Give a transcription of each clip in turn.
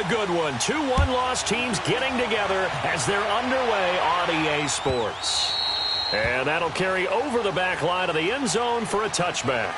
good one. 2 one-loss teams getting together as they're underway on EA Sports. And that'll carry over the back line of the end zone for a touchback.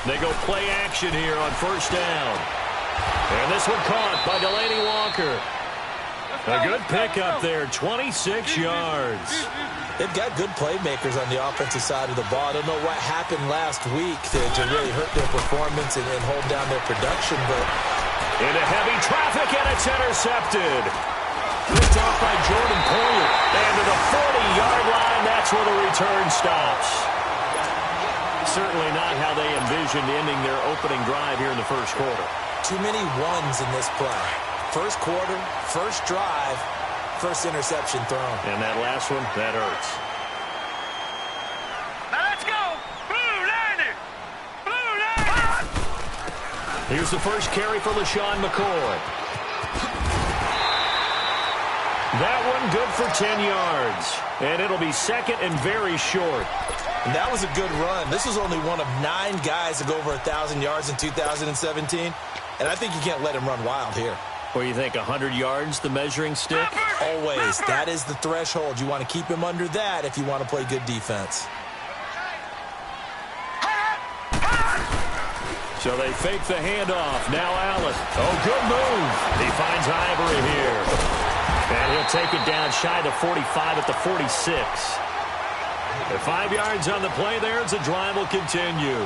They go play action here on first down. And this one caught by Delaney Walker. A good pickup there, 26 yards. They've got good playmakers on the offensive side of the ball. I don't know what happened last week to really hurt their performance and hold down their production, but into heavy traffic, and it's intercepted. Picked off by Jordan Poyer. And to the 40-yard line, that's where the return stops. Certainly not how they envisioned ending their opening drive here in the first quarter. Too many ones in this play. First quarter, first drive, first interception thrown. And that last one, that hurts. Now let's go! Blue Niner! Blue Niner! Here's the first carry for LaShawn McCoy. That one good for 10 yards. And it'll be second and very short. And that was a good run. This was only one of 9 guys to go over 1,000 yards in 2017. And I think you can't let him run wild here. What do you think, 100 yards, the measuring stick? Always. That is the threshold. You want to keep him under that if you want to play good defense. So they fake the handoff. Now Allen. Oh, good move. He finds Ivory here. And he'll take it down shy of the 45 at the 46. The 5 yards on the play there as the drive will continue.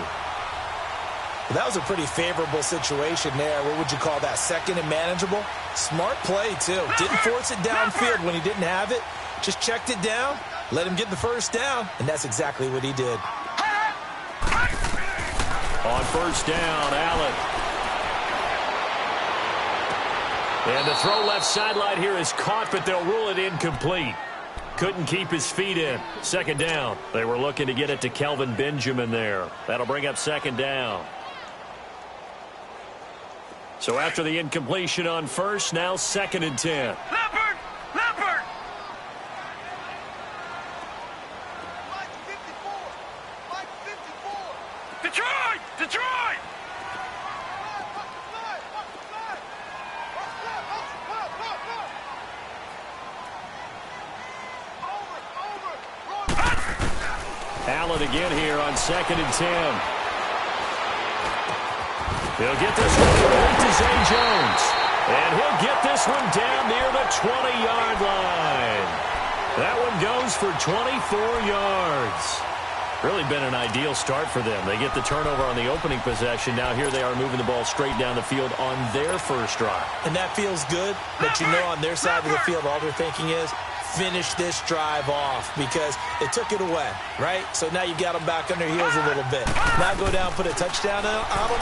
Well, that was a pretty favorable situation there. What would you call that? Second and manageable? Smart play, too. Didn't force it downfield when he didn't have it. Just checked it down, let him get the first down, and that's exactly what he did. On first down, Allen. And the throw left sideline here is caught, but they'll rule it incomplete. Couldn't keep his feet in. Second down. They were looking to get it to Kelvin Benjamin there. That'll bring up second down. So after the incompletion on first, now second and 10. Leopard! Leopard! Detroit! Detroit! Allen again here on second and 10. He'll get this one complete to Zay Jones. And he'll get this one down near the 20-yard line. That one goes for 24 yards. Really been an ideal start for them. They get the turnover on the opening possession. Now here they are moving the ball straight down the field on their first drive. And that feels good, but you know on their side of the field all they're thinking is, finish this drive off because they took it away, right? So now you've got them back on their heels a little bit. Now go down, put a touchdown on them.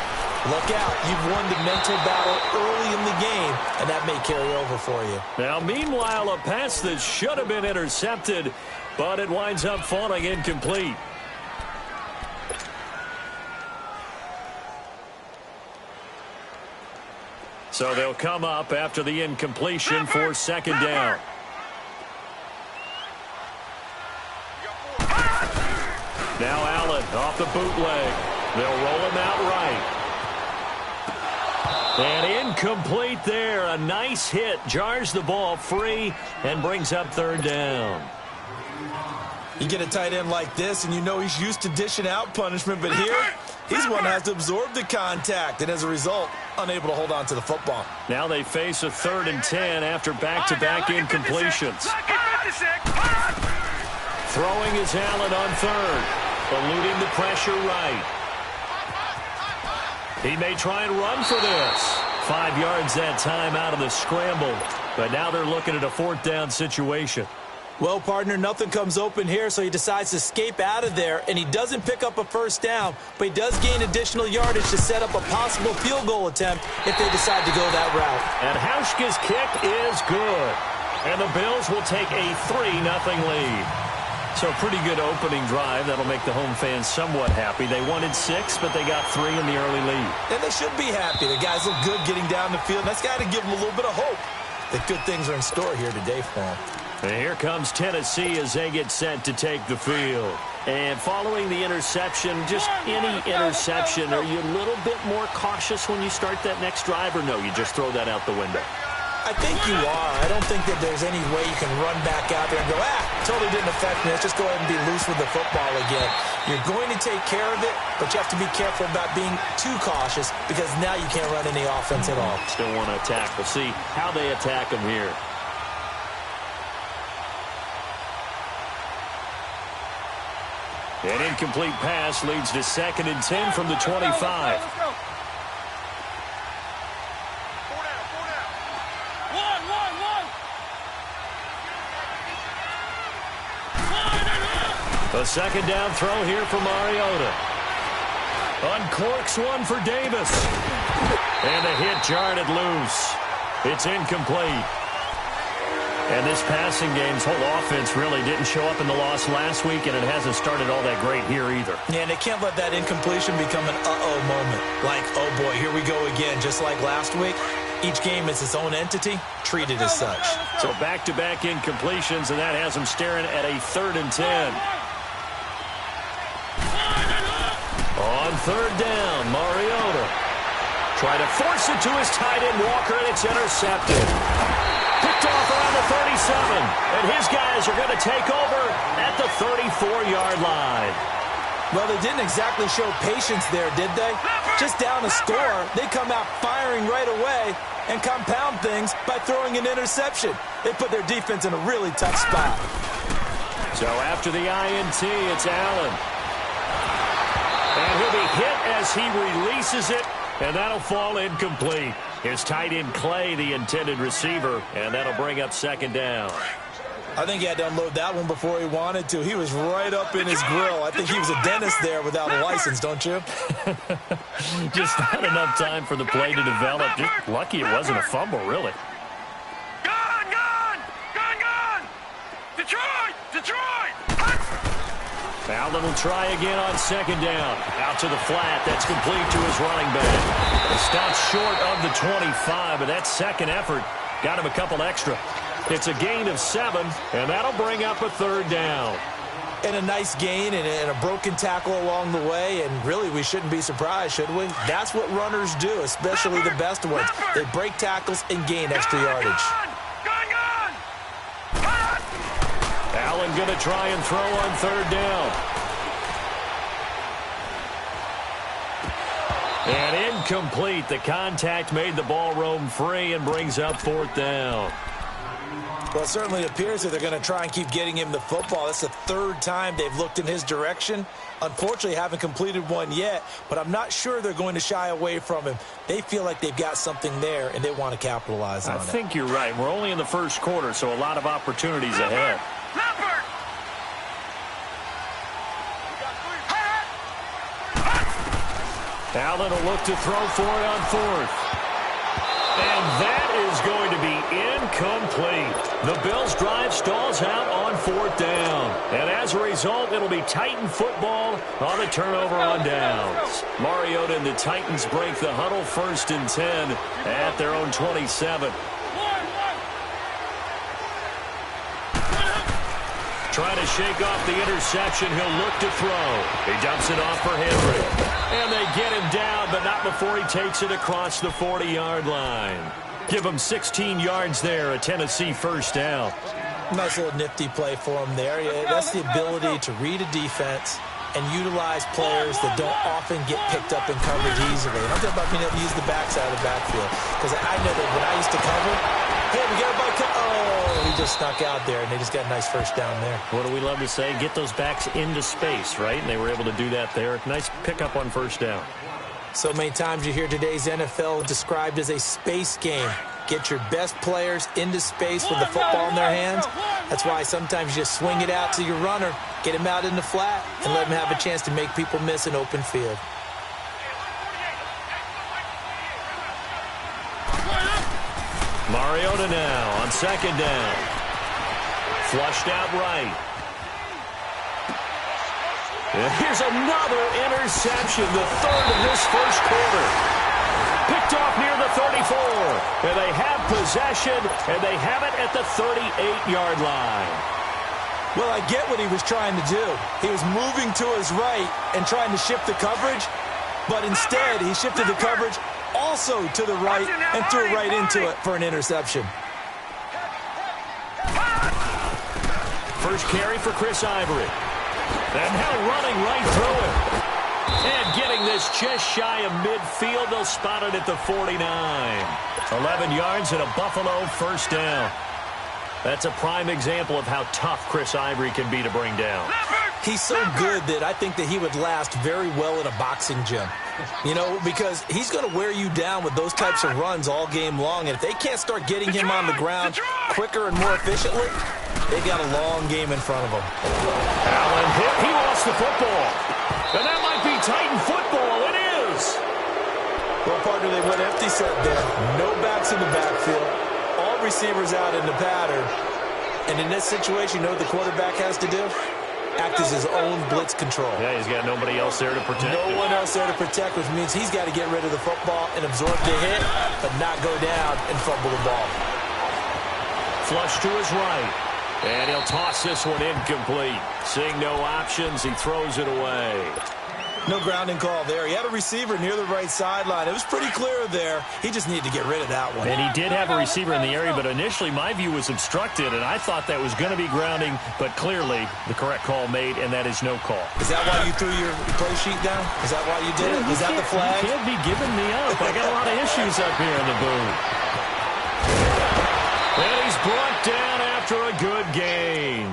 Look out. You've won the mental battle early in the game, and that may carry over for you. Now, meanwhile, a pass that should have been intercepted, but it winds up falling incomplete. So they'll come up after the incompletion for second down. Now Allen off the bootleg. They'll roll him out right. And incomplete there. A nice hit. Jars the ball free and brings up third down. You get a tight end like this, and you know he's used to dishing out punishment, but here, he's one that has to absorb the contact, and as a result, unable to hold on to the football. Now they face a third and 10 after back-to-back incompletions. Throwing is Allen on third. Eluding the pressure right. He may try and run for this. 5 yards that time out of the scramble. But now they're looking at a fourth down situation. Well, partner, nothing comes open here, so he decides to escape out of there, and he doesn't pick up a first down, but he does gain additional yardage to set up a possible field goal attempt if they decide to go that route. And Hauschka's kick is good. And the Bills will take a 3-0 lead. So pretty good opening drive. That'll make the home fans somewhat happy. They wanted 6, but they got 3 in the early lead. And they should be happy. The guys look good getting down the field. That's got to give them a little bit of hope that good things are in store here today for them. And here comes Tennessee as they get set to take the field. And following the interception, just any interception, are you a little bit more cautious when you start that next drive, or no, you just throw that out the window? I think you are. I don't think that there's any way you can run back out there and go, totally didn't affect me. Let's just go ahead and be loose with the football again. You're going to take care of it, but you have to be careful about being too cautious because now you can't run any offense at all. Still want to attack. We'll see how they attack them here. An incomplete pass leads to 2nd and 10 from the 25. Let's go. A 2nd down throw here for Mariota. Uncorks one for Davis. And a hit jarred it loose. It's incomplete. And this passing game's whole offense really didn't show up in the loss last week, and it hasn't started all that great here either. Yeah, and they can't let that incompletion become an uh-oh moment. Like, oh boy, here we go again, just like last week. Each game is its own entity, treated as such. So back-to-back incompletions, and that has them staring at a 3rd and 10. On 3rd down, Mariota. Try to force it to his tight end, Walker, and it's intercepted. Picked off around the 37, and his guys are going to take over at the 34-yard line. Well, they didn't exactly show patience there, did they? Just down a score, they come out firing right away and compound things by throwing an interception. They put their defense in a really tough spot. So after the INT, it's Allen. And he'll be hit as he releases it, and that'll fall incomplete. His tight end Clay, the intended receiver, and that'll bring up 2nd down. I think he had to unload that one before he wanted to. He was right up in his grill. I think he was a dentist there without a license, don't you? Just not enough time for the play to develop. Just lucky it wasn't a fumble, really. Gone! Detroit! Allen will try again on 2nd down. Out to the flat. That's complete to his running back. He stops short of the 25, but that 2nd effort got him a couple extra. It's a gain of 7, and that'll bring up a 3rd down. And a nice gain and a broken tackle along the way, and really we shouldn't be surprised, should we? That's what runners do, especially the best ones. They break tackles and gain extra yardage. Allen going to try and throw on 3rd down. And incomplete. The contact made the ball roam free and brings up 4th down. Well, it certainly appears that they're going to try and keep getting him the football. That's the 3rd time they've looked in his direction. Unfortunately, haven't completed one yet, but I'm not sure they're going to shy away from him. They feel like they've got something there, and they want to capitalize on it. I think you're right. We're only in the 1st quarter, so a lot of opportunities ahead. Allen will look to throw for it on 4th. And that is going to be incomplete. The Bills' drive stalls out on 4th down. And as a result, it'll be Titan football on the turnover on downs. Mariota and the Titans break the huddle 1st and 10 at their own 27. Trying to shake off the interception. He'll look to throw. He dumps it off for Henry. And they get him down, but not before he takes it across the 40-yard line. Give him 16 yards there, a Tennessee 1st down. Nice little nifty play for him there. That's the ability to read a defense and utilize players that don't often get picked up in coverage easily. And I'm talking about being able to use the backside of the backfield. Because I know that when I used to cover, hey, we got everybody he just snuck out there, and they just got a nice 1st down there. What do we love to say? Get those backs into space, right? And they were able to do that there. Nice pickup on 1st down. So many times you hear today's NFL described as a space game. Get your best players into space with the football in their hands. That's why sometimes you just swing it out to your runner, get him out in the flat, and let him have a chance to make people miss an open field. Mariota now on 2nd down. Flushed out right. And here's another interception, the third of this first quarter. Picked off near the 34. And they have possession, and they have it at the 38-yard line. Well, I get what he was trying to do. He was moving to his right and trying to shift the coverage, but instead he shifted the coverage also to the right and threw right into it for an interception. First carry for Chris Ivory. And now running right through it. And getting this just shy of midfield, they'll spot it at the 49. 11 yards and a Buffalo first down. That's a prime example of how tough Chris Ivory can be to bring down. He's so good that I think that he would last very well in a boxing gym. You know, because he's going to wear you down with those types of runs all game long. And if they can't start getting him on the ground quicker and more efficiently, they got a long game in front of them. Allen hit. He lost the football. And that might be Titan football. It is. Well, partner, they went empty set there. No backs in the backfield. All receivers out in the pattern. And in this situation, you know what the quarterback has to do? Act as his own blitz control. Yeah, he's got nobody else there to protect him. No one else there to protect, which means he's got to get rid of the football and absorb the hit, but not go down and fumble the ball. Flush to his right. And he'll toss this one incomplete. Seeing no options, he throws it away. No grounding call there. He had a receiver near the right sideline. It was pretty clear there. He just needed to get rid of that one. And he did have a receiver in the area, but initially my view was obstructed, and I thought that was going to be grounding, but clearly the correct call made, and that is no call. Is that why you threw your play sheet down? Is that why you did it? Was that the flag? You can't be giving me up. I got a lot of issues up here in the booth. And he's brought down after a good gain.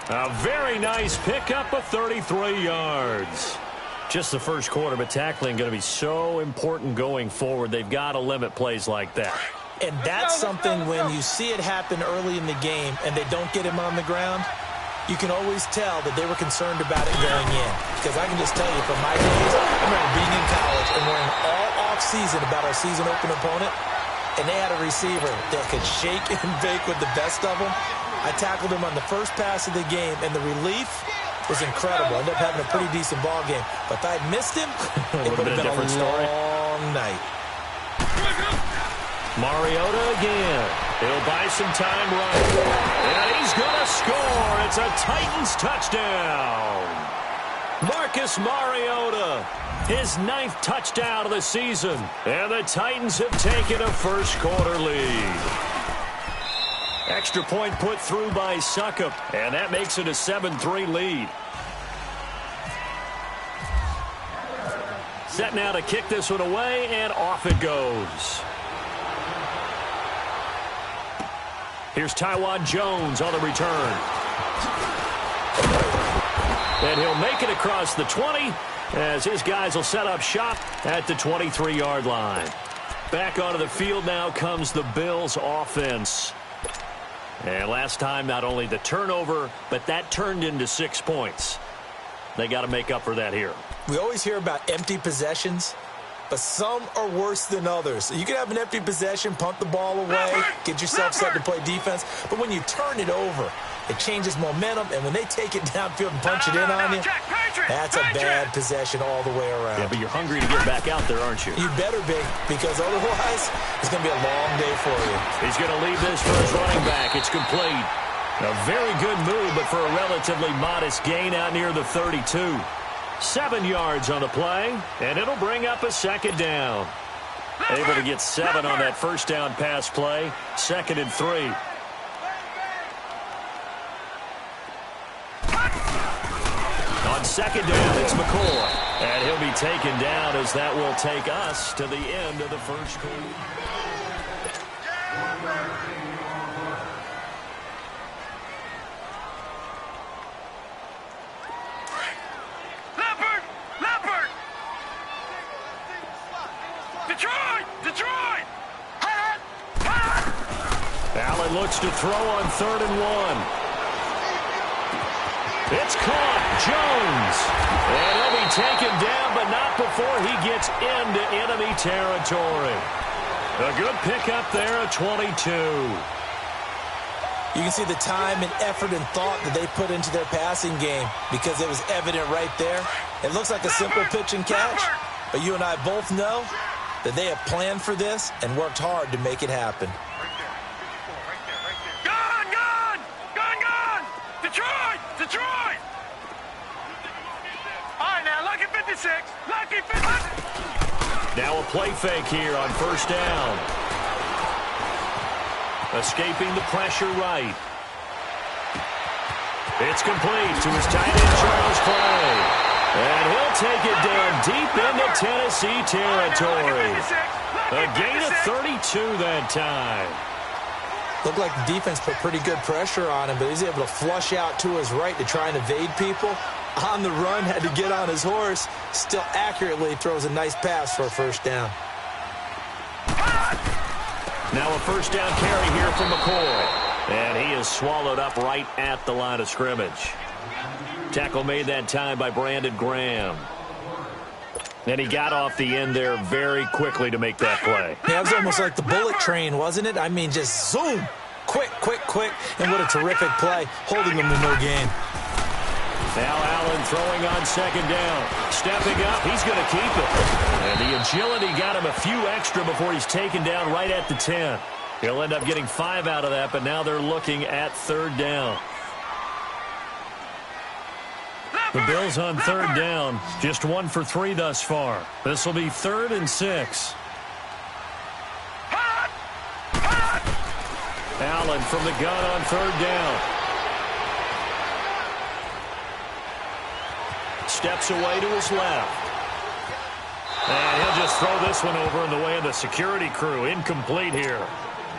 A very nice pickup of 33 yards. Just the first quarter, but tackling going to be so important going forward. They've got to limit plays like that. And that's something when you see it happen early in the game and they don't get him on the ground, you can always tell that they were concerned about it going in. Because I can just tell you from my days, I remember being in college and worrying all off-season about our season open opponent, and they had a receiver that could shake and bake with the best of them. I tackled him on the first pass of the game, and the relief was incredible. Ended up having a pretty decent ball game. But if I had missed him, it would have been a long night. Mariota again. He'll buy some time running. And he's going to score. It's a Titans touchdown. Marcus Mariota, his 9th touchdown of the season. And the Titans have taken a first quarter lead. Extra point put through by Succop, and that makes it a 7-3 lead. Set now to kick this one away, and off it goes. Here's Taiwan Jones on the return. And he'll make it across the 20 as his guys will set up shop at the 23-yard line. Back onto the field now comes the Bills offense. And last time, not only the turnover, but that turned into 6 points. They got to make up for that here. We always hear about empty possessions, but some are worse than others. You can have an empty possession, punt the ball away, get yourself set to play defense, but when you turn it over, it changes momentum, and when they take it downfield and punch it in on you, that's a bad possession all the way around. Yeah, but you're hungry to get back out there, aren't you? You better be, because otherwise, it's going to be a long day for you. He's going to leave this for his running back. It's complete. A very good move, but for a relatively modest gain out near the 32. 7 yards on the play, and it'll bring up a second down. Able to get 7 on that first down pass play. 2nd and 3. On second down, it's McCoy. And he'll be taken down as that will take us to the end of the first quarter. Detroit! Allen looks to throw on 3rd and 1. It's caught. Jones. And he'll be taken down, but not before he gets into enemy territory. A good pickup there at 22. You can see the time and effort and thought that they put into their passing game because it was evident right there. It looks like a simple pitch and catch, but you and I both know that they have planned for this and worked hard to make it happen. Gun, gun! Gun, gun! Detroit! Detroit! All right, now, lucky 56. Lucky 56. Now a play fake here on first down. Escaping the pressure right. It's complete to his tight end, Charles Clay. And he'll take it down deep into Tennessee territory. A gain of 32 that time. Looked like the defense put pretty good pressure on him, but he's able to flush out to his right to try and evade people. On the run, had to get on his horse. Still accurately throws a nice pass for a first down. Now a first down carry here from McCoy. And he is swallowed up right at the line of scrimmage. Tackle made that time by Brandon Graham. And he got off the end there very quickly to make that play. Yeah, it was almost like the bullet train, wasn't it? I mean, just zoom. Quick, quick, quick. And what a terrific play, holding them to no gain. Now Allen throwing on second down. Stepping up, he's going to keep it. And the agility got him a few extra before he's taken down right at the 10. He'll end up getting 5 out of that, but now they're looking at third down. The Bills on third down, just 1 for 3 thus far. This will be 3rd and 6. Allen from the gun on third down. Steps away to his left. And he'll just throw this one over in the way of the security crew. Incomplete here.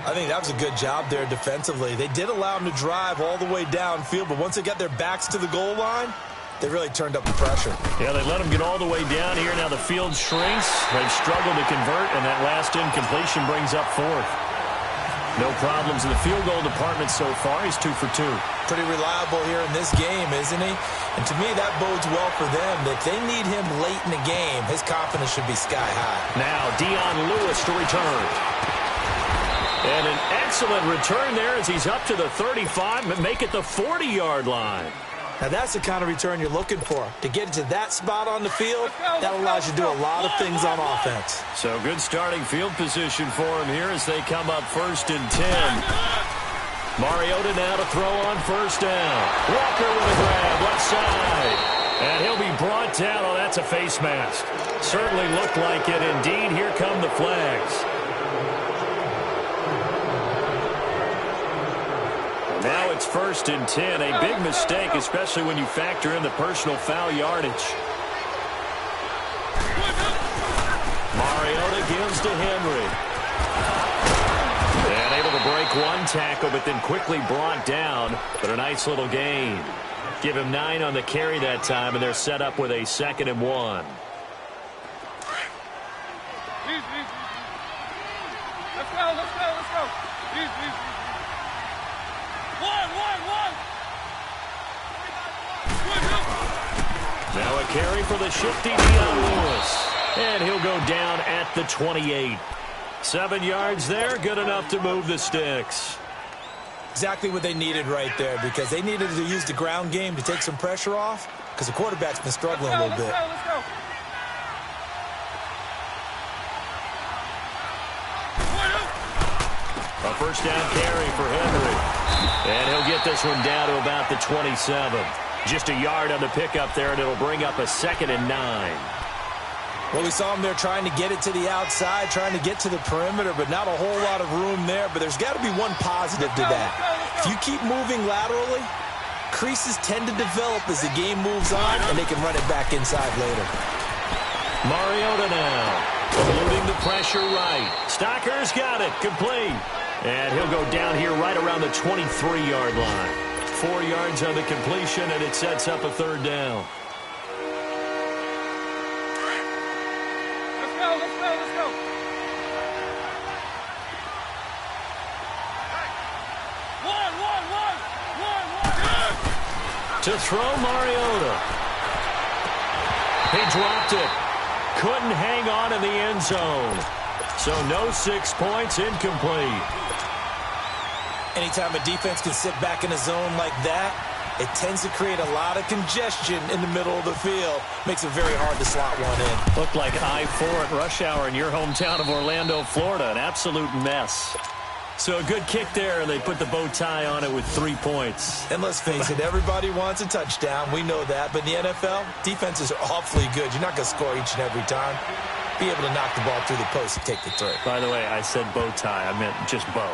I think that was a good job there defensively. They did allow him to drive all the way downfield, but once they got their backs to the goal line, they really turned up the pressure. Yeah, they let him get all the way down here. Now the field shrinks. They've struggled to convert, and that last incompletion brings up 4th. No problems in the field goal department so far. He's 2 for 2. Pretty reliable here in this game, isn't he? And to me, that bodes well for them. If they need him late in the game, his confidence should be sky high. Now Dion Lewis to return. And an excellent return there as he's up to the 35 and make it the 40-yard line. Now, that's the kind of return you're looking for. To get to that spot on the field, that allows you to do a lot of things on offense. So good starting field position for him here as they come up 1st and 10. Mariota now to throw on first down. Walker with a grab, left side. And he'll be brought down. Oh, that's a face mask. Certainly looked like it. Indeed, here come the flags. Now it's 1st and 10. A big mistake, especially when you factor in the personal foul yardage. Mariota gives to Henry. And able to break one tackle, but then quickly brought down. But a nice little gain. Give him 9 on the carry that time, and they're set up with a 2nd and 1. Let's go, let's go, let's go. Now a carry for the shifty Dion Lewis. And he'll go down at the 28. 7 yards there, good enough to move the sticks. Exactly what they needed right there, because they needed to use the ground game to take some pressure off, because the quarterback's been struggling a little bit. Let's go. A first down carry for Henry. And he'll get this one down to about the 27. Just a yard on the pickup there, and it'll bring up a 2nd and 9. Well, we saw him there trying to get it to the outside, trying to get to the perimeter, but not a whole lot of room there. But there's got to be one positive to that. If you keep moving laterally, creases tend to develop as the game moves on, and they can run it back inside later. Mariota now, eluding the pressure right. Stocker's got it, complete. And he'll go down here right around the 23-yard line. 4 yards on the completion, and it sets up a 3rd down. Let's go, let's go, let's go. One. To throw Mariota. He dropped it. Couldn't hang on in the end zone. So no 6 points, incomplete. Anytime a defense can sit back in a zone like that, it tends to create a lot of congestion in the middle of the field. Makes it very hard to slot one in. Looked like I-4 at rush hour in your hometown of Orlando, Florida. An absolute mess. So a good kick there, and they put the bow tie on it with 3 points. And let's face it, everybody wants a touchdown. We know that. But in the NFL, defenses are awfully good. You're not going to score each and every time. Be able to knock the ball through the post and take the throw. By the way, I said bow tie. I meant just bow.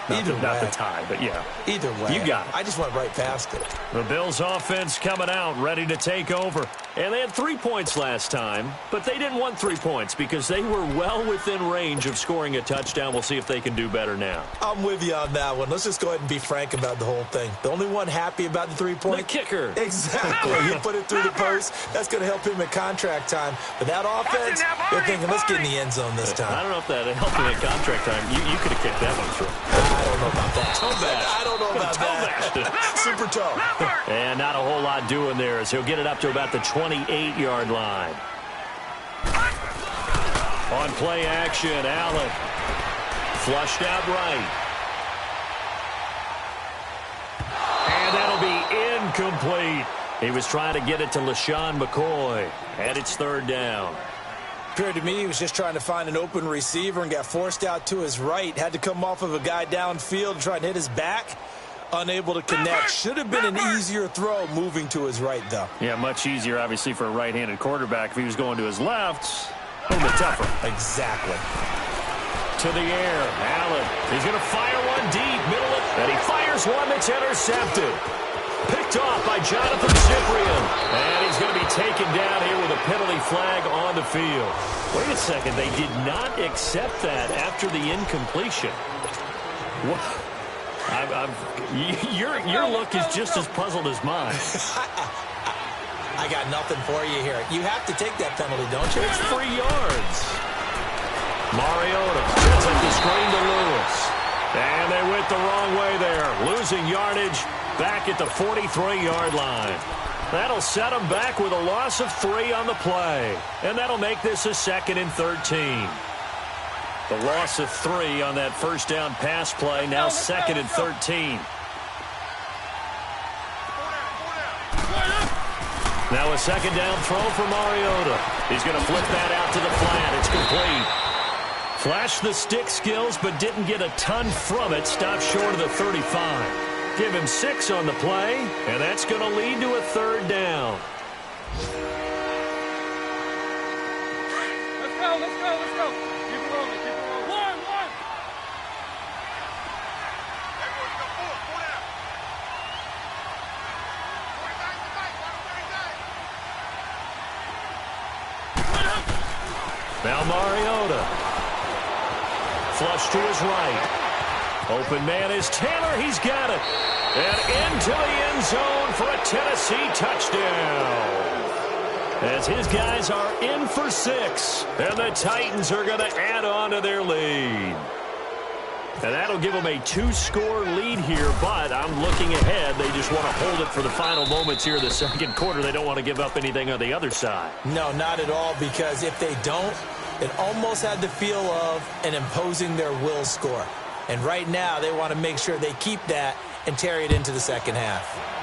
Not the tie, but yeah. Either way. You got it. I just went right past it. The Bills offense coming out, ready to take over. And they had 3 points last time, but they didn't want 3 points because they were well within range of scoring a touchdown. We'll see if they can do better now. I'm with you on that one. Let's just go ahead and be frank about the whole thing. The only one happy about the 3 points? The kicker. Exactly. You put it through the post. That's going to help him at contract time. But that offense, they're thinking, let's get in the end zone this time. I don't know if that helped him at contract time. You could have kicked that one through. I don't know about that. I don't know about that. Super toe. And not a whole lot doing there as he'll get it up to about the 28-yard line. On play action, Allen. Flushed out right. And that'll be incomplete. He was trying to get it to LaShawn McCoy. And it's 3rd down. Appeared to me he was just trying to find an open receiver and got forced out to his right. Had to come off of a guy downfield to try and hit his back. Unable to connect. Should have been an easier throw moving to his right, though. Yeah, much easier, obviously, for a right-handed quarterback. If he was going to his left, a little bit tougher. Exactly. To the air, Allen. He's going to fire one deep, middle of, and he fires one that's intercepted. Picked off by Jonathan Cyprien. And he's going to be taken down here with a penalty flag on the field. Wait a second. They did not accept that after the incompletion. What? Your look is just as puzzled as mine. I got nothing for you here. You have to take that penalty, don't you? It's 3 yards. Mariota sets up the screen to Lewis. And they went the wrong way there. Losing yardage back at the 43-yard line. That'll set them back with a loss of 3 on the play. And that'll make this a 2nd and 13. The loss of 3 on that first down pass play. Now 2nd and 13. Now a 2nd down throw for Mariota. He's going to flip that out to the flat. It's complete. Flashed the stick skills, but didn't get a ton from it. Stopped short of the 35. Give him 6 on the play, and that's going to lead to a 3rd down. Let's go, let's go, let's go. Keep it rolling, keep it rolling. One. Now Mariota. Flush to his right. Open man is Taylor. He's got it. And into the end zone for a Tennessee touchdown. As his guys are in for 6. And the Titans are going to add on to their lead. And that'll give them a 2-score lead here, but I'm looking ahead. They just want to hold it for the final moments here of the 2nd quarter. They don't want to give up anything on the other side. No, not at all, because if they don't, it almost had the feel of an imposing their will score. And right now, they want to make sure they keep that and carry it into the 2nd half.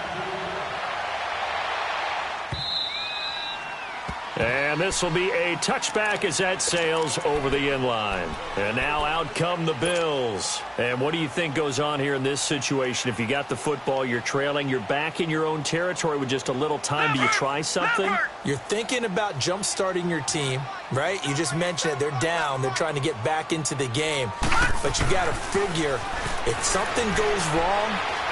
And this will be a touchback as that sails over the end line. And now out come the Bills. And what do you think goes on here in this situation? If you got the football, you're trailing, you're back in your own territory with just a little time. Do you try something? You're thinking about jump-starting your team, right? You just mentioned it. They're down. They're trying to get back into the game. But you got to figure if something goes wrong,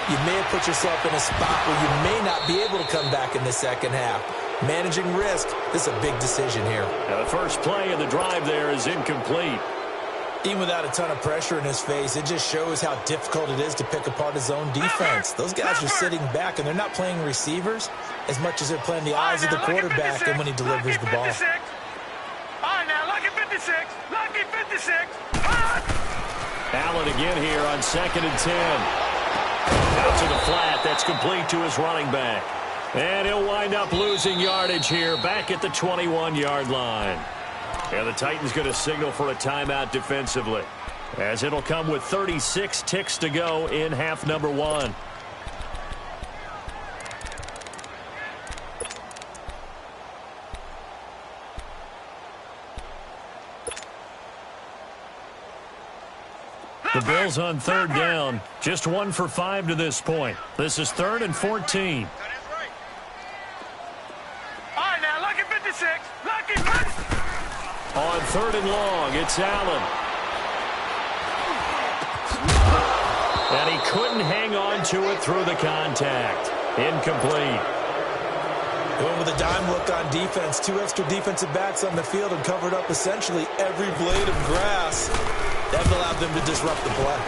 you may have put yourself in a spot where you may not be able to come back in the 2nd half. Managing risk, this is a big decision here. Now the first play of the drive there is incomplete. Even without a ton of pressure in his face, it just shows how difficult it is to pick apart his own defense. Those guys are sitting back, and they're not playing receivers as much as they're playing the eyes of the quarterback and when he delivers the ball. All right, now, lucky 56. Lucky 56. Allen again here on 2nd and 10. Out to the flat. That's complete to his running back. And he'll wind up losing yardage here back at the 21-yard line. And the Titans going to signal for a timeout defensively. as it'll come with 36 ticks to go in half number one. The Bills on third down, just 1 for 5 to this point. This is 3rd and 14. All right, now, lucky 56. Lucky 50. On 3rd and long, it's Allen. And he couldn't hang on to it through the contact. Incomplete. Going with a dime look on defense. 2 extra defensive backs on the field and covered up essentially every blade of grass. That allowed them to disrupt the play.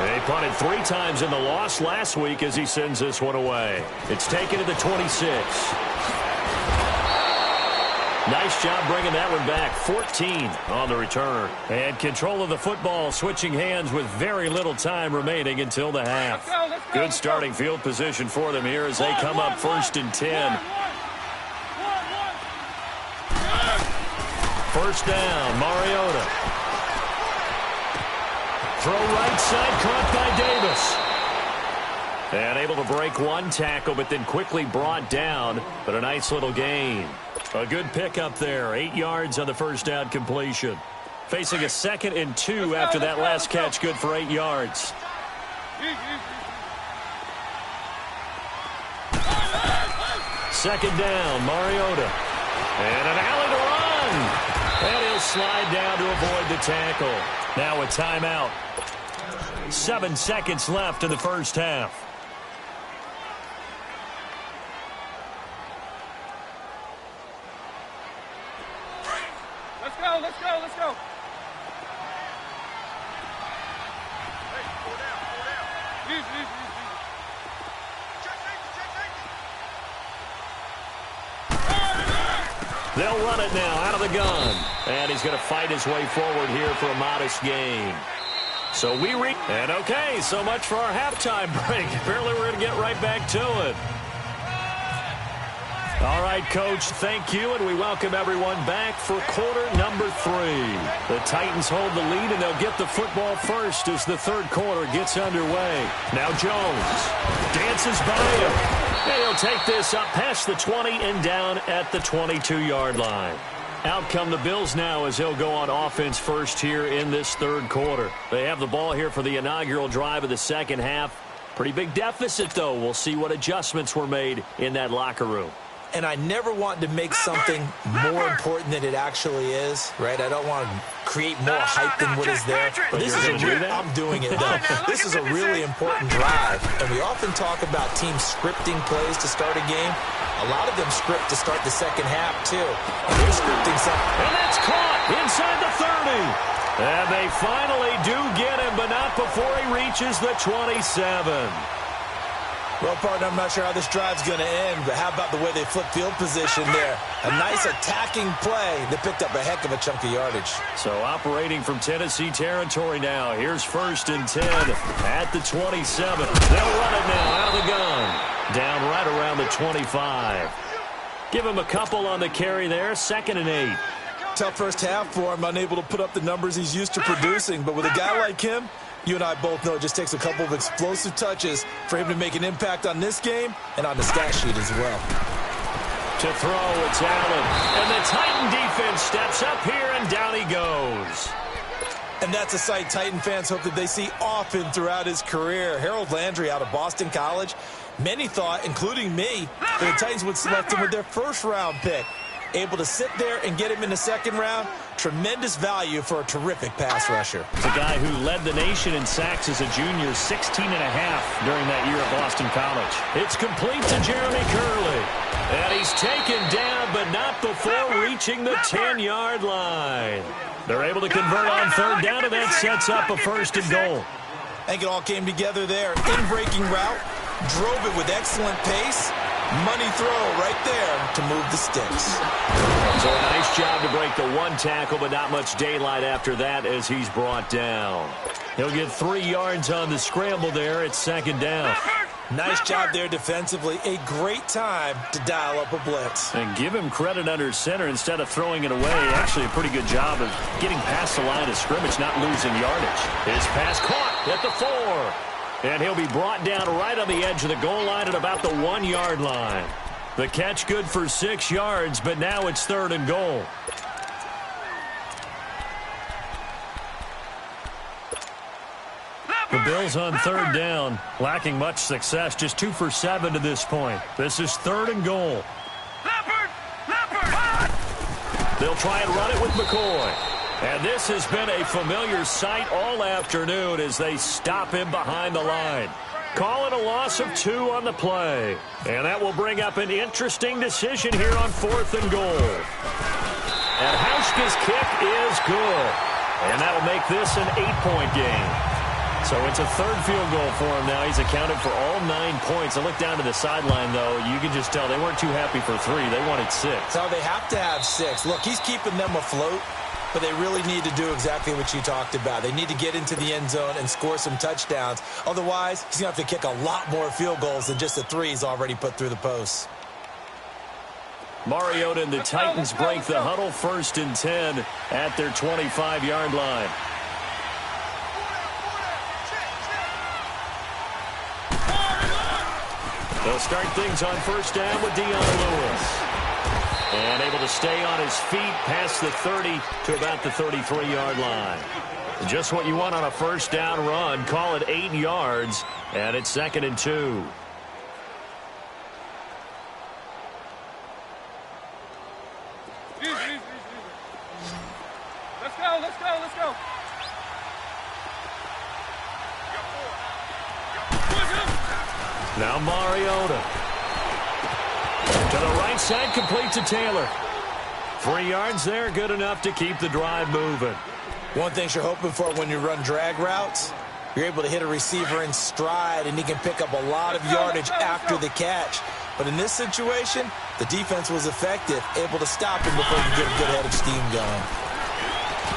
They punted 3 times in the loss last week as he sends this one away. It's taken to the 26. Nice job bringing that one back. 14 on the return. And control of the football switching hands with very little time remaining until the half. Good starting field position for them here as they come up 1st and 10. 1st down, Mariota. Throw right side, caught by Davis. And able to break 1 tackle, but then quickly brought down. But a nice little gain. A good pickup there. 8 yards on the 1st down completion. Facing a 2nd and 2 after that last catch, good for 8 yards. Second down, Mariota. And an alley to run. And he'll slide down to avoid the tackle. Now a timeout. 7 seconds left in the 1st half. Let's go, let's go, let's go. Hey, pull down, pull down. Easy. They'll run it now out of the gun. And he's going to fight his way forward here for a modest gain. So and okay, so much for our halftime break. Apparently we're going to get right back to it. All right, Coach, thank you, and we welcome everyone back for quarter number 3. The Titans hold the lead, and they'll get the football first as the 3rd quarter gets underway. Now Jones dances by him. And he'll take this up past the 20 and down at the 22-yard line. Out come the Bills now as they'll go on offense first here in this 3rd quarter. They have the ball here for the inaugural drive of the 2nd half. Pretty big deficit, though. We'll see what adjustments were made in that locker room. And I never want to make something more important than it actually is, right? I don't want to create more hype than what is there. But this is I'm doing it, though. This is a really important drive. And we often talk about teams scripting plays to start a game. A lot of them script to start the 2nd half, too. And they're scripting something. And that's caught inside the 30. And they finally do get him, but not before he reaches the 27. Well, partner, I'm not sure how this drive's going to end, but how about the way they flip field position there? A nice attacking play that picked up a heck of a chunk of yardage. So operating from Tennessee territory now. Here's 1st and 10 at the 27. They'll run it now out of the gun. Down right around the 25. Give him a couple on the carry there. 2nd and 8. Tough first half for him, unable to put up the numbers he's used to producing. But with a guy like him, you and I both know it just takes a couple of explosive touches for him to make an impact on this game and on the stat sheet as well. To throw, it's Allen. And the Titan defense steps up here, and down he goes. And that's a sight Titan fans hope that they see often throughout his career. Harold Landry out of Boston College. Many thought, including me, that the Titans would select him with their 1st-round pick. Able to sit there and get him in the 2nd round. Tremendous value for a terrific pass rusher. It's a guy who led the nation in sacks as a junior, 16 and a half during that year at Boston College. It's complete to Jeremy Curley. And he's taken down, but not before reaching the 10-yard line. They're able to convert on 3rd down, and that sets up a 1st and goal. I think it all came together there. In-breaking route, drove it with excellent pace. Money throw right there to move the sticks. So a nice job to break the 1 tackle, but not much daylight after that as he's brought down. He'll get 3 yards on the scramble there. It's 2nd down. Nice job there defensively. A great time to dial up a blitz. And give him credit under center instead of throwing it away. Actually, a pretty good job of getting past the line of scrimmage, not losing yardage. His pass caught at the 4. And he'll be brought down right on the edge of the goal line at about the 1-yard line. The catch good for 6 yards, but now it's 3rd and goal. The Bills on 3rd down, lacking much success, just 2 for 7 to this point. This is 3rd and goal. They'll try and run it with McCoy. And this has been a familiar sight all afternoon as they stop him behind the line. Call it a loss of 2 on the play. And that will bring up an interesting decision here on 4th and goal. And Hauschka's kick is good. And that'll make this an 8-point game. So it's a 3rd field goal for him now. He's accounted for all 9 points. I look down to the sideline, though. You can just tell they weren't too happy for 3. They wanted 6. So they have to have 6. Look, he's keeping them afloat, but they really need to do exactly what you talked about. They need to get into the end zone and score some touchdowns. Otherwise, he's going to have to kick a lot more field goals than just the 3 he's already put through the posts. Mariota and the Titans break the huddle, 1st and 10 at their 25-yard line. They'll start things on 1st down with Dion Lewis. And able to stay on his feet past the 30 to about the 33-yard line. Just what you want on a 1st down run. Call it 8 yards, and it's 2nd and 2. Let's go. Now Mariota. To the right side, complete to Taylor. 3 yards there, good enough to keep the drive moving. One thing you're hoping for when you run drag routes, you're able to hit a receiver in stride, and he can pick up a lot of yardage after the catch. But in this situation, the defense was effective, able to stop him before he could get a good head of steam going.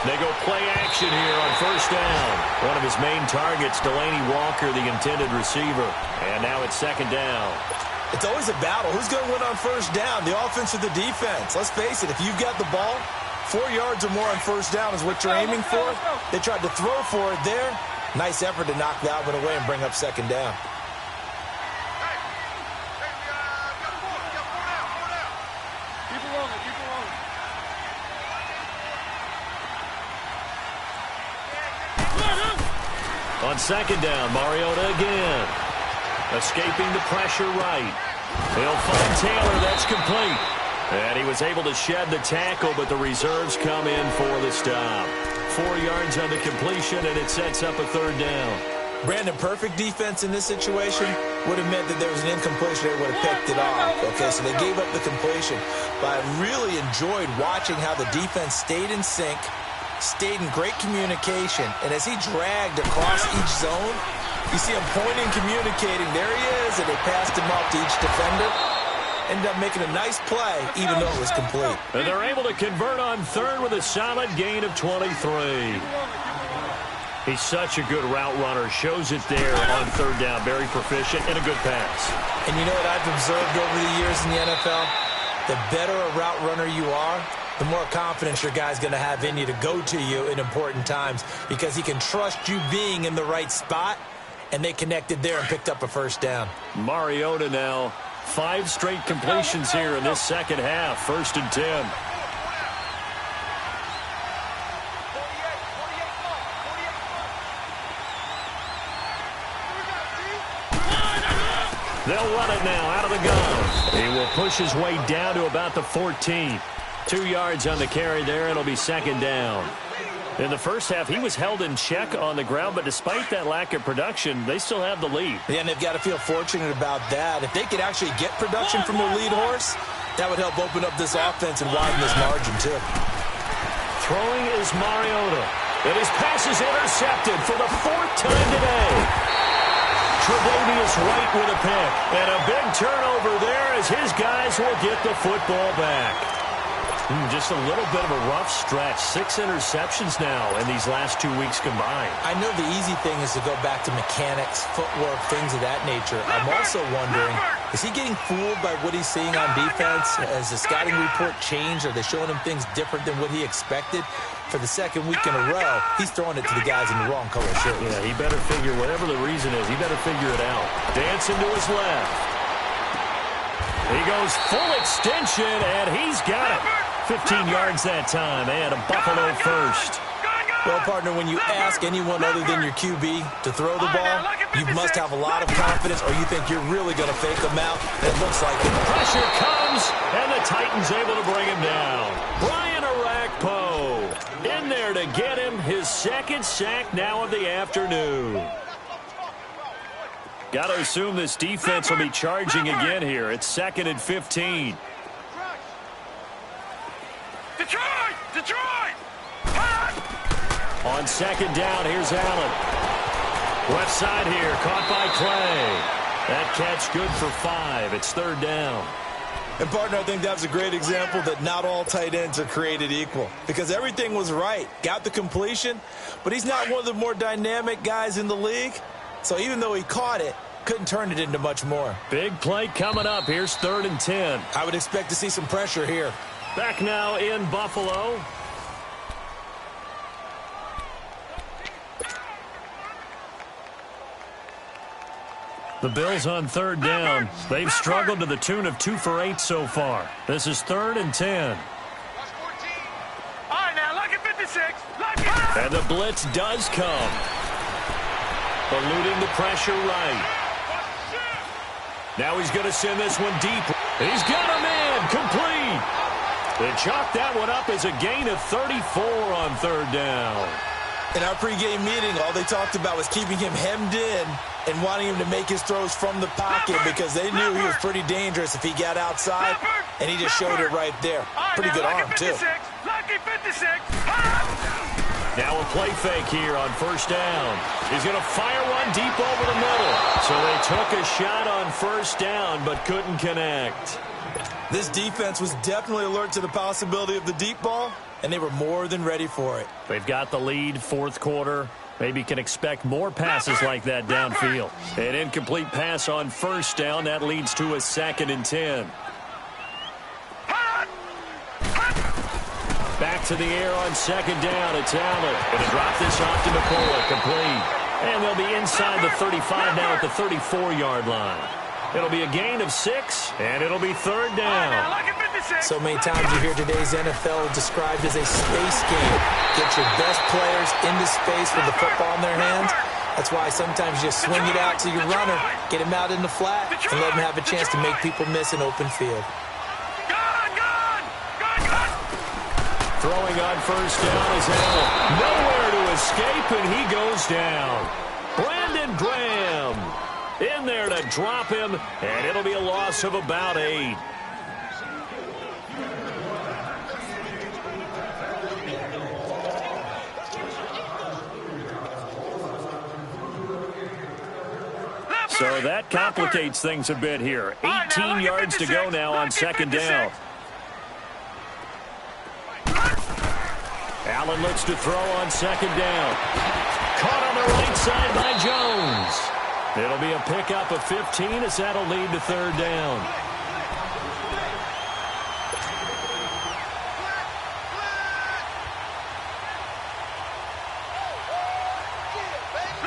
They go play action here on 1st down. One of his main targets, Delaney Walker, the intended receiver. And now it's 2nd down. It's always a battle. Who's going to win on 1st down, the offense or the defense? Let's face it, if you've got the ball, 4 yards or more on 1st down is what you're aiming for. They tried to throw for it there. Nice effort to knock that one away and bring up 2nd down. On 2nd down, Mariota again. Escaping the pressure right. He'll find Taylor. That's complete. And he was able to shed the tackle, but the reserves come in for the stop. 4 yards on the completion, and it sets up a 3rd down. Brandon, perfect defense in this situation would have meant that there was an incompletion. They would have picked it off. Okay, so they gave up the completion. But I really enjoyed watching how the defense stayed in sync, stayed in great communication, and as he dragged across each zone, you see him pointing, communicating. There he is, and they passed him off to each defender. Ended up making a nice play, even though it was complete. And they're able to convert on 3rd with a solid gain of 23. He's such a good route runner. Shows it there on 3rd down. Very proficient and a good pass. And you know what I've observed over the years in the NFL? The better a route runner you are, the more confidence your guy's going to have in you to go to you in important times because he can trust you being in the right spot, and they connected there and picked up a 1st down. Mariota now, 5 straight completions here in this 2nd half. 1st and 10. They'll run it now out of the gun. He will push his way down to about the 14. 2 yards on the carry there. It'll be 2nd down. In the 1st half, he was held in check on the ground, but despite that lack of production, they still have the lead. Yeah, and they've got to feel fortunate about that. If they could actually get production from their lead horse, that would help open up this offense and widen this margin, too. Throwing is Mariota. And his pass is intercepted for the 4th time today. Tre'Davious White with a pick. And a big turnover there as his guys will get the football back. Just a little bit of a rough stretch. 6 interceptions now in these last 2 weeks combined. I know the easy thing is to go back to mechanics, footwork, things of that nature. I'm also wondering, is he getting fooled by what he's seeing on defense? Has the scouting report changed? Are they showing him things different than what he expected? For the second week in a row, he's throwing it to the guys in the wrong color shirts. Yeah, he better figure, whatever the reason is, he better figure it out. Dancing to his left. He goes full extension, and he's got it. 15 yards that time, and a Buffalo first. Well, partner, when you ask anyone other than your QB to throw the ball, you must have a lot of confidence, or you think you're really going to fake them out. It looks like it. Pressure comes, and the Titans able to bring him down. Brian Orakpo in there to get him his second sack now of the afternoon. Got to assume this defense will be charging again here. It's 2nd and 15. Detroit! Detroit! On 2nd down, here's Allen. Left side here, caught by Clay. That catch good for 5. It's 3rd down. And, partner, I think that's a great example that not all tight ends are created equal. Because everything was right. Got the completion, but he's not one of the more dynamic guys in the league. So even though he caught it, couldn't turn it into much more. Big play coming up. Here's 3rd and 10. I would expect to see some pressure here. Back now in Buffalo. The Bills on 3rd down. They've struggled to the tune of 2 for 8 so far. This is 3rd and 10. All right, now, lucky 56. Lucky. And the blitz does come. Eluding the pressure right. Now he's going to send this one deep. He's got a man complete. They chalk that one up as a gain of 34 on 3rd down. In our pregame meeting, all they talked about was keeping him hemmed in and wanting him to make his throws from the pocket because they knew he was pretty dangerous if he got outside, and he just showed it right there. Pretty good arm, too. Lucky 56. Now a play fake here on 1st down. He's going to fire one deep over the middle. So they took a shot on 1st down but couldn't connect. This defense was definitely alert to the possibility of the deep ball, and they were more than ready for it. They've got the lead, 4th quarter. Maybe can expect more passes like that downfield. An incomplete pass on 1st down. That leads to a 2nd and 10. Back to the air on 2nd down. It's Allen. Going to drop this off to McCullough. Complete. And they'll be inside the 35 now at the 34-yard line. It'll be a gain of 6, and it'll be 3rd down. So many times you hear today's NFL described as a space game. Get your best players into space with the football in their hands. That's why sometimes you just swing it out to your runner, get him out in the flat, and let him have a chance to make people miss an open field. Throwing on 1st down is Allen. Nowhere to escape, and he goes down. Brandon Graham in there to drop him, and it'll be a loss of about 8. So that complicates things a bit here. 18 yards to go now on 2nd down. Allen looks to throw on 2nd down. Caught on the right side by Jones. It'll be a pickup of 15 as that'll lead to 3rd down.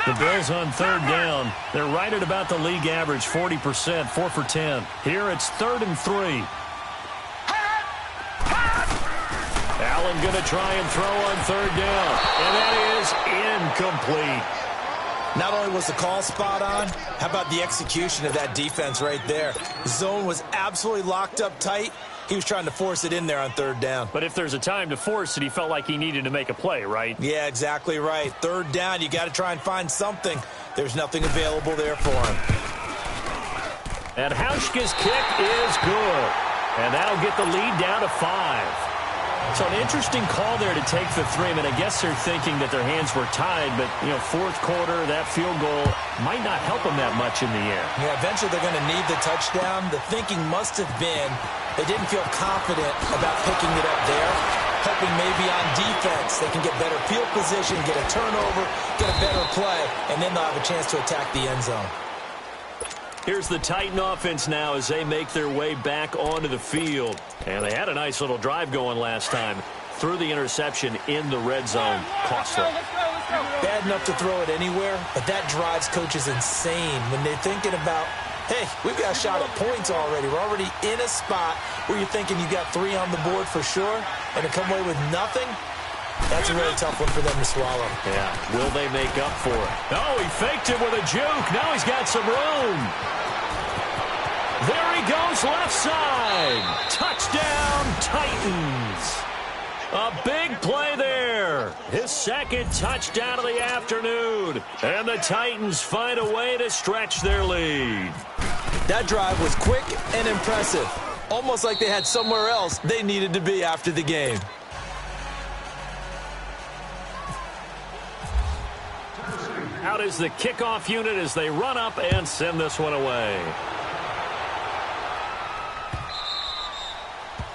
The Bills on 3rd down. They're right at about the league average, 40%, 4 for 10. Here it's 3rd and 3. Allen going to try and throw on 3rd down. And that is incomplete. Not only was the call spot on, how about the execution of that defense right there? The zone was absolutely locked up tight. He was trying to force it in there on 3rd down. But if there's a time to force it, he felt like he needed to make a play, right? Yeah, exactly right. 3rd down, you got to try and find something. There's nothing available there for him. And Hauschka's kick is good. And that'll get the lead down to 5. So an interesting call there to take the 3. I mean, I guess they're thinking that their hands were tied, but, 4th quarter, that field goal might not help them that much in the air. Yeah, eventually they're going to need the touchdown. The thinking must have been they didn't feel confident about picking it up there. hoping maybe on defense they can get better field position, get a turnover, get a better play, and then they'll have a chance to attack the end zone. Here's the Titan offense now as they make their way back onto the field. And they had a nice little drive going last time. Threw the interception in the red zone. Costly. Bad enough to throw it anywhere, but that drives coaches insane when they're thinking about, hey, we've got a shot at points already. We're already in a spot where you're thinking you got 3 on the board for sure, and to come away with nothing, that's a really tough one for them to swallow. Yeah, will they make up for it? Oh, he faked it with a juke. Now he's got some room. There he goes, left side. Touchdown, Titans. A big play there. His second touchdown of the afternoon. And the Titans find a way to stretch their lead. That drive was quick and impressive. Almost like they had somewhere else they needed to be after the game. Out is the kickoff unit as they run up and send this one away.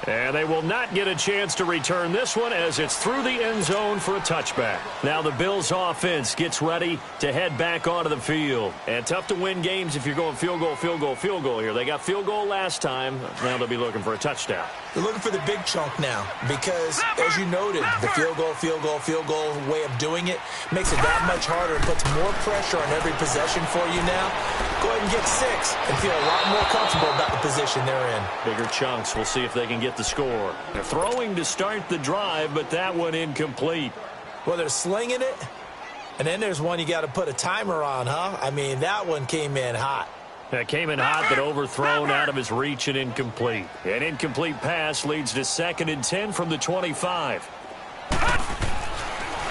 And they will not get a chance to return this one as it's through the end zone for a touchback. Now the Bills offense gets ready to head back onto the field. And tough to win games if you're going field goal, field goal, field goal here. They got field goal last time. Now they'll be looking for a touchdown. They're looking for the big chunk now because, as you noted, the field goal way of doing it makes it that much harder and puts more pressure on every possession for you now. Go ahead and get 6 and feel a lot more comfortable about the position they're in. Bigger chunks. We'll see if they can get the score. They're throwing to start the drive, but that one incomplete. Well, they're slinging it, and then there's one you got to put a timer on, huh? I mean, that one came in hot. That came in hot, but overthrown out of his reach and incomplete. An incomplete pass leads to 2nd and 10 from the 25.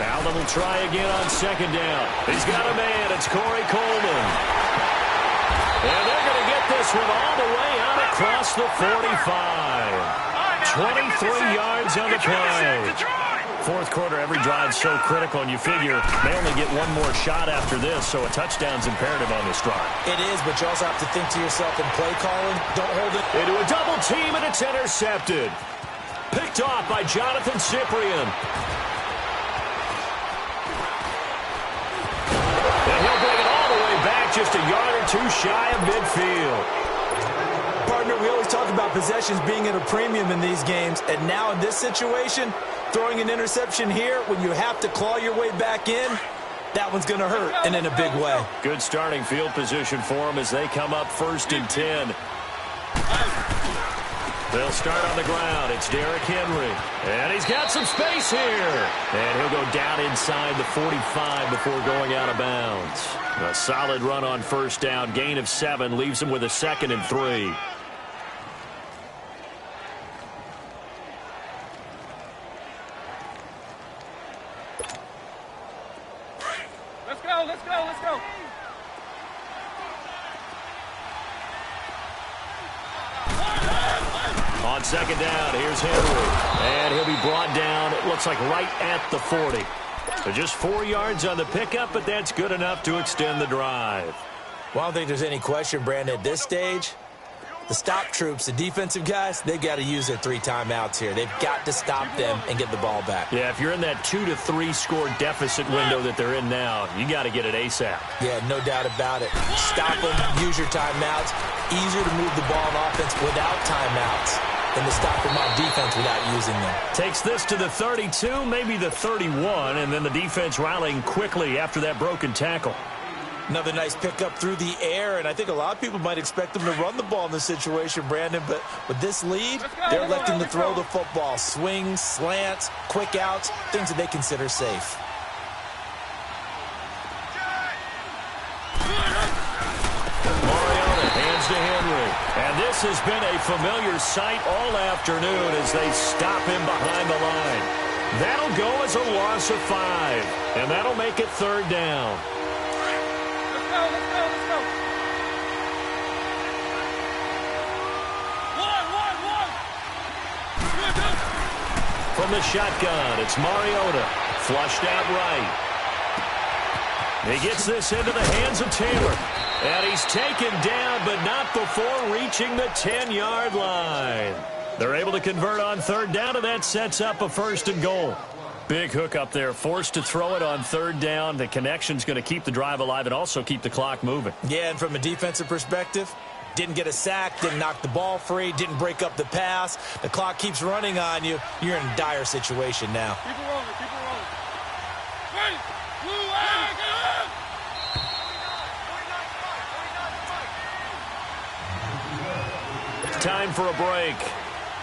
Allen will try again on 2nd down. He's got a man. It's Corey Coleman. And they're going to get this one all the way out across the 45. 23 yards on the play. Fourth quarter, every drive so critical, and you figure they only get one more shot after this, so a touchdown's imperative on this drive. It is, but you also have to think to yourself in play calling. Don't hold it. Into a double team, and it's intercepted. Picked off by Jonathan Cyprien. And he'll bring it all the way back, just a yard or 2 shy of midfield. Partner, we always talk about possessions being at a premium in these games, and now in this situation, throwing an interception here when you have to claw your way back in, that one's going to hurt, and in a big way. Good starting field position for them as they come up 1st and 10. They'll start on the ground. It's Derrick Henry. And he's got some space here. And he'll go down inside the 45 before going out of bounds. A solid run on 1st down. Gain of 7 leaves him with a 2nd and 3. Let's go. On 2nd down, here's Henry. And he'll be brought down, it looks like right at the 40. So just 4 yards on the pickup, but that's good enough to extend the drive. Well, I don't think there's any question, Brandon, at this stage. The stop troops, the defensive guys, they've got to use their 3 timeouts here. They've got to stop them and get the ball back. Yeah, if you're in that 2 to 3 score deficit window that they're in now, you got to get it ASAP. Yeah, no doubt about it. Stop them, use your timeouts. Easier to move the ball on offense without timeouts than to stop them on defense without using them. Takes this to the 32, maybe the 31, and then the defense rallying quickly after that broken tackle. Another nice pickup through the air, and I think a lot of people might expect them to run the ball in this situation, Brandon, but with this lead, they're electing to throw the football. Swings, slants, quick outs, things that they consider safe. Mariota hands to Henry, and this has been a familiar sight all afternoon as they stop him behind the line. That'll go as a loss of 5, and that'll make it 3rd down. Let's go. One. From the shotgun, it's Mariota. Flushed out right. He gets this into the hands of Taylor. And he's taken down, but not before reaching the 10-yard line. They're able to convert on third down, and that sets up a 1st and goal. Big hook up there, forced to throw it on third down. The connection's going to keep the drive alive and also keep the clock moving. Yeah, and from a defensive perspective, didn't get a sack, didn't knock the ball free, didn't break up the pass. The clock keeps running on you. You're in a dire situation now. Keep it rolling, keep it rolling. Ready? Blue, get up! Time for a break.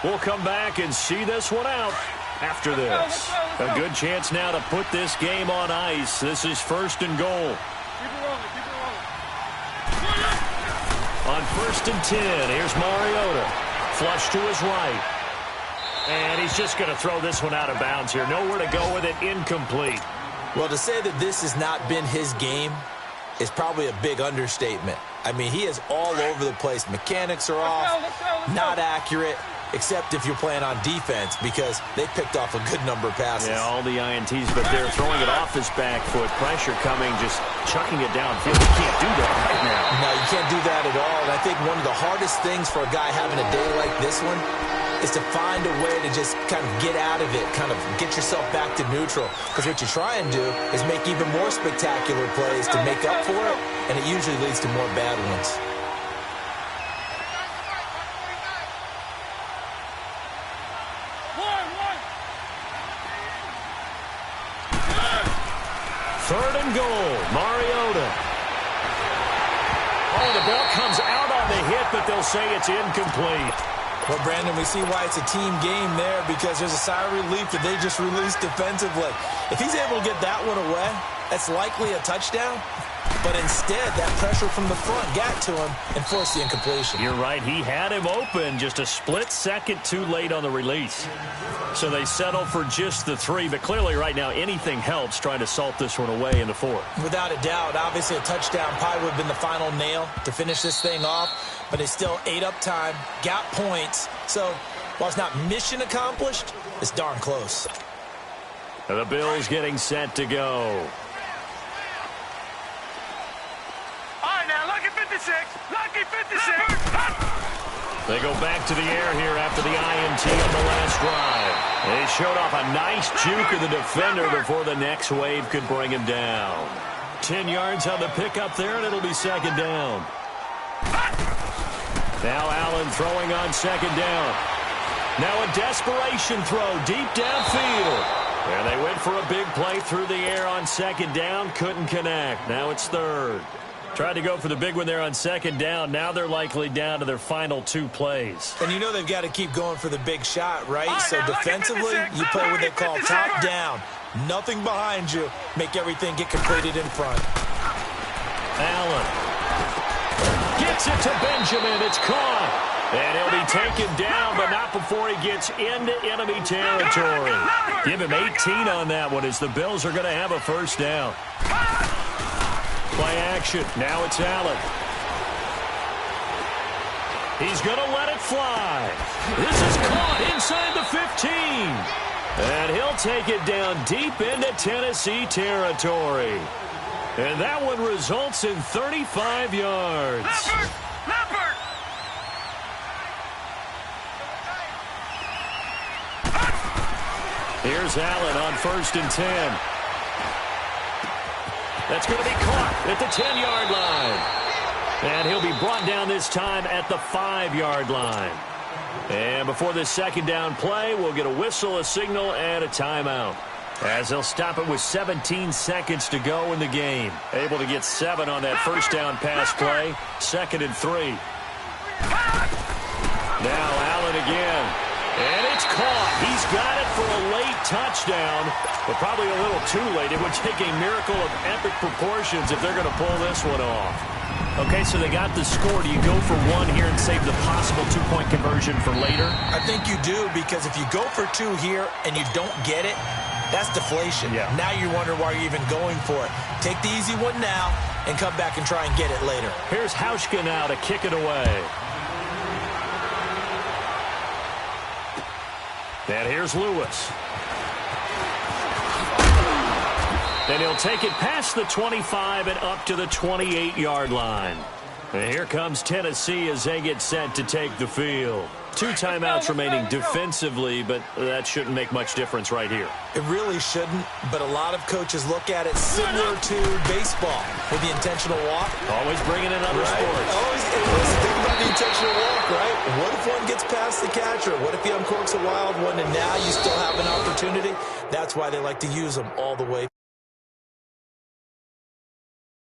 We'll come back and see this one out after this. A good chance now to put this game on ice. This is 1st and goal. Keep it rolling, keep it rolling. On 1st and 10, here's Mariota. Flush to his right. And he's just going to throw this one out of bounds here. Nowhere to go with it, incomplete. Well, to say that this has not been his game is probably a big understatement. I mean, he is all over the place. Mechanics are off, not accurate, except if you're playing on defense because they picked off a good number of passes. Yeah, all the INTs, but they're throwing it off his back foot. Pressure coming, just chucking it downfield. You can't do that right now. No, you can't do that at all. And I think one of the hardest things for a guy having a day like this one is to find a way to just kind of get out of it, kind of get yourself back to neutral. Because what you try and do is make even more spectacular plays to make up for it, and it usually leads to more bad ones. Third and goal, Mariota. Oh, the ball comes out on the hit, but they'll say it's incomplete. Well, Brandon, we see why it's a team game there because there's a sigh of relief that they just released defensively. If he's able to get that one away, that's likely a touchdown. But instead, that pressure from the front got to him and forced the incompletion. You're right. He had him open just a split second too late on the release. So they settle for just the 3. But clearly right now, anything helps trying to salt this one away in the 4th. Without a doubt, obviously a touchdown probably would have been the final nail to finish this thing off. But they still ate up time, got points. So while it's not mission accomplished, it's darn close. The Bills getting set to go. Lucky 56! Lucky 56! They go back to the air here after the INT on the last drive. They showed off a nice juke of the defender before the next wave could bring him down. 10 yards on the pickup there, and it'll be 2nd down. Now Allen throwing on 2nd down. Now a desperation throw deep downfield. And they went for a big play through the air on 2nd down. Couldn't connect. Now it's 3rd. Tried to go for the big one there on 2nd down. Now they're likely down to their final 2 plays. And you know they've got to keep going for the big shot, right? So defensively, you play what they call top down. Nothing behind you. Make everything get completed in front. Allen gets it to Benjamin. It's caught. And he'll be taken down, but not before he gets into enemy territory. Give him 18 on that one as the Bills are going to have a 1st down. Play action. Now it's Allen. He's going to let it fly. This is caught inside the 15. And he'll take it down deep into Tennessee territory. And that one results in 35 yards. Leopard! Here's Allen on 1st and 10. That's going to be caught at the 10-yard line. And he'll be brought down this time at the 5-yard line. And before this 2nd down play, we'll get a whistle, a signal, and a timeout. As they'll stop it with 17 seconds to go in the game. Able to get 7 on that 1st down pass play. 2nd and 3. Now Allen again. And it's caught. He's got it for a late touchdown, but probably a little too late. It would take a miracle of epic proportions if they're going to pull this one off. Okay, so they got the score. Do you go for 1 here and save the possible 2-point conversion for later? I think you do, because if you go for 2 here and you don't get it, that's deflation. Yeah. Now you wonder why you're even going for it. Take the easy one now and come back and try and get it later. Here's Hauschka now to kick it away. And here's Lewis. And he'll take it past the 25 and up to the 28-yard line. And here comes Tennessee as they get set to take the field. 2 timeouts remaining defensively, but that shouldn't make much difference right here. It really shouldn't, but a lot of coaches look at it similar to baseball with the intentional walk. Always bringing in other sports. Always think about the intentional walk, right? What if one gets past the catcher? What if he uncorks a wild one and now you still have an opportunity? That's why they like to use them all the way.